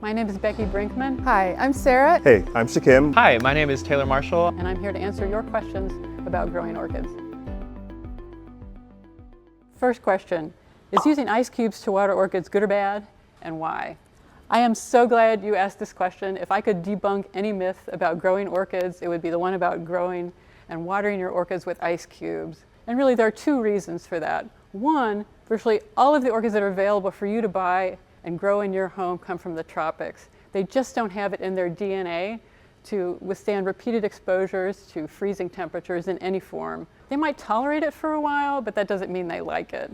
My name is Becky Brinkman. Hi, I'm Sarah. Hey, I'm Shakim. Hi, my name is Taylor Marshall. And I'm here to answer your questions about growing orchids. First question, is using ice cubes to water orchids good or bad, and why? I am so glad you asked this question. If I could debunk any myth about growing orchids, it would be the one about growing and watering your orchids with ice cubes. And really there are two reasons for that. One, virtually all of the orchids that are available for you to buy and grow in your home come from the tropics. They just don't have it in their DNA to withstand repeated exposures to freezing temperatures in any form. They might tolerate it for a while, but that doesn't mean they like it.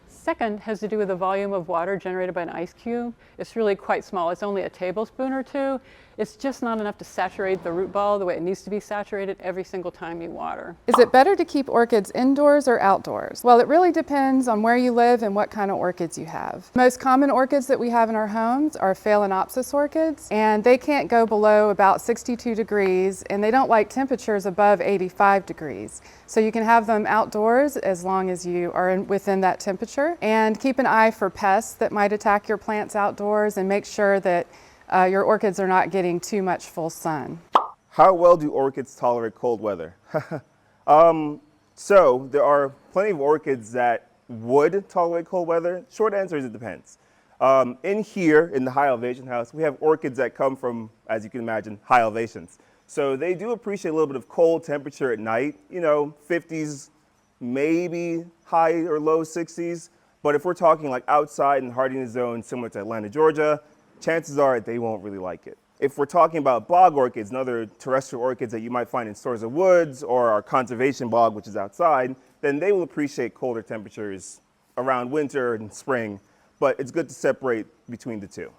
Second has to do with the volume of water generated by an ice cube. It's really quite small. It's only a tablespoon or two. It's just not enough to saturate the root ball the way it needs to be saturated every single time you water. Is it better to keep orchids indoors or outdoors? Well, it really depends on where you live and what kind of orchids you have. Most common orchids that we have in our homes are Phalaenopsis orchids, and they can't go below about 62 degrees, and they don't like temperatures above 85 degrees. So you can have them outdoors as long as you are within that temperature. And keep an eye for pests that might attack your plants outdoors, and make sure that your orchids are not getting too much full sun. How well do orchids tolerate cold weather? So there are plenty of orchids that would tolerate cold weather. Short answer is it depends. In here, in the high elevation house, we have orchids that come from, as you can imagine, high elevations. So they do appreciate a little bit of cold temperature at night, 50s, maybe high or low 60s. But if we're talking like outside in hardiness zone similar to Atlanta, Georgia, chances are they won't really like it. If we're talking about bog orchids and other terrestrial orchids that you might find in stores of woods or our conservation bog, which is outside, then they will appreciate colder temperatures around winter and spring. But it's good to separate between the two.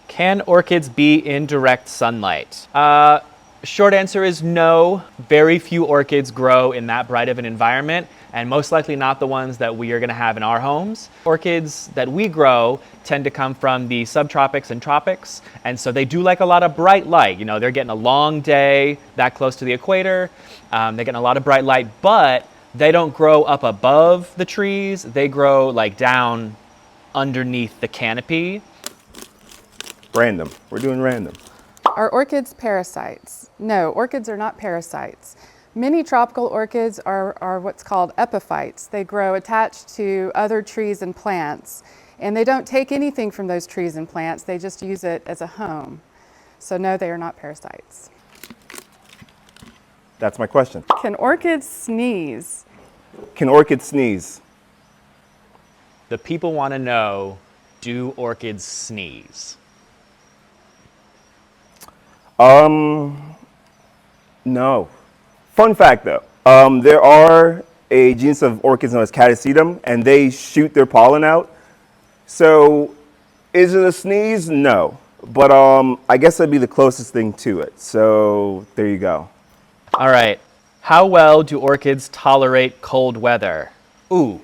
Can orchids be in direct sunlight? Short answer is no. Very few orchids grow in that bright of an environment, and most likely not the ones that we are going to have in our homes. Orchids that we grow tend to come from the subtropics and tropics, and so they do like a lot of bright light. They're getting a long day that close to the equator. They're getting a lot of bright light, but they don't grow up above the trees. They grow like down underneath the canopy. Random. We're doing random. Are orchids parasites? No, orchids are not parasites. Many tropical orchids are what's called epiphytes. They grow attached to other trees and plants, and they don't take anything from those trees and plants. They just use it as a home. So no, they are not parasites. That's my question. Can orchids sneeze? Can orchids sneeze? The people want to know, do orchids sneeze? No. Fun fact though, there are a genus of orchids known as Catasetum, and they shoot their pollen out. So is it a sneeze? No. But I guess that'd be the closest thing to it. So there you go. All right. How well do orchids tolerate cold weather? Ooh,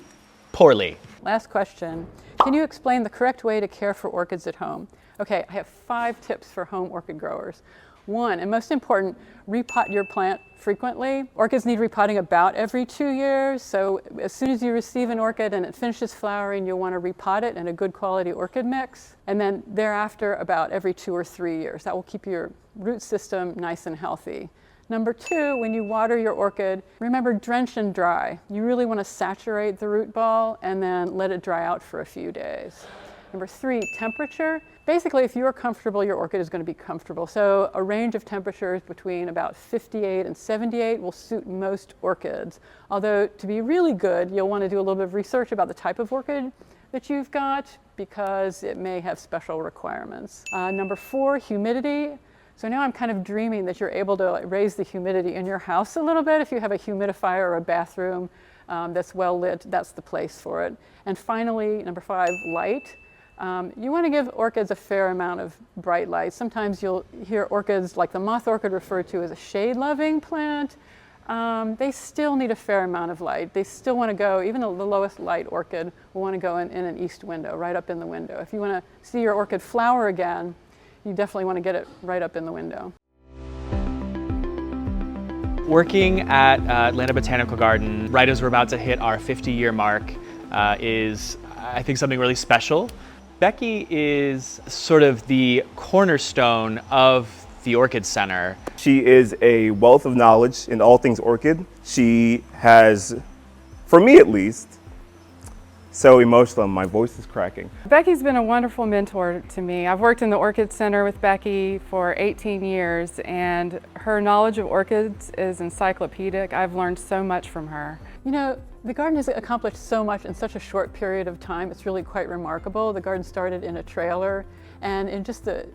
poorly. Last question, can you explain the correct way to care for orchids at home? Okay, I have 5 tips for home orchid growers. 1, and most important, repot your plant frequently. Orchids need repotting about every 2 years, so as soon as you receive an orchid and it finishes flowering, you'll want to repot it in a good quality orchid mix. And then thereafter, about every 2 or 3 years. That will keep your root system nice and healthy. Number 2, when you water your orchid, remember drench and dry. You really want to saturate the root ball and then let it dry out for a few days. Number 3, temperature. Basically, if you're comfortable, your orchid is going to be comfortable. So a range of temperatures between about 58 and 78 will suit most orchids. Although to be really good, you'll want to do a little bit of research about the type of orchid that you've got because it may have special requirements. Number 4, humidity. So now I'm kind of dreaming that you're able to raise the humidity in your house a little bit. If you have a humidifier or a bathroom that's well lit, that's the place for it. And finally, number 5, light. You want to give orchids a fair amount of bright light. Sometimes you'll hear orchids like the moth orchid referred to as a shade-loving plant. They still need a fair amount of light. They still want to go, even the lowest light orchid will want to go in an east window, right up in the window. If you want to see your orchid flower again, you definitely want to get it right up in the window. Working at Atlanta Botanical Garden, right as we're about to hit our 50-year mark, is, I think, something really special. Becky is sort of the cornerstone of the Orchid Center. She is a wealth of knowledge in all things orchid. She has, for me at least, so emotional, my voice is cracking. Becky's been a wonderful mentor to me. I've worked in the Orchid Center with Becky for 18 years, and her knowledge of orchids is encyclopedic. I've learned so much from her. You know, the garden has accomplished so much in such a short period of time. It's really quite remarkable. The garden started in a trailer, and in just the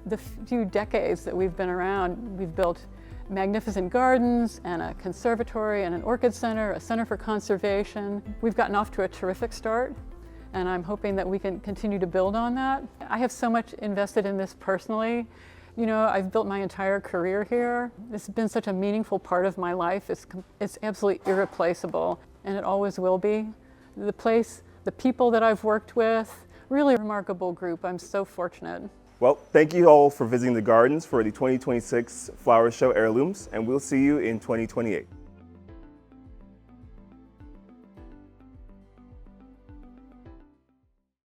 few decades that we've been around, we've built magnificent gardens and a conservatory and an orchid center, a center for conservation. We've gotten off to a terrific start, and I'm hoping that we can continue to build on that. I have so much invested in this personally. You know, I've built my entire career here. It's been such a meaningful part of my life. It's absolutely irreplaceable, and it always will be. The place, the people that I've worked with, really remarkable group. I'm so fortunate. Well, thank you all for visiting the gardens for the 2026 Flower Show Heirlooms, and we'll see you in 2028.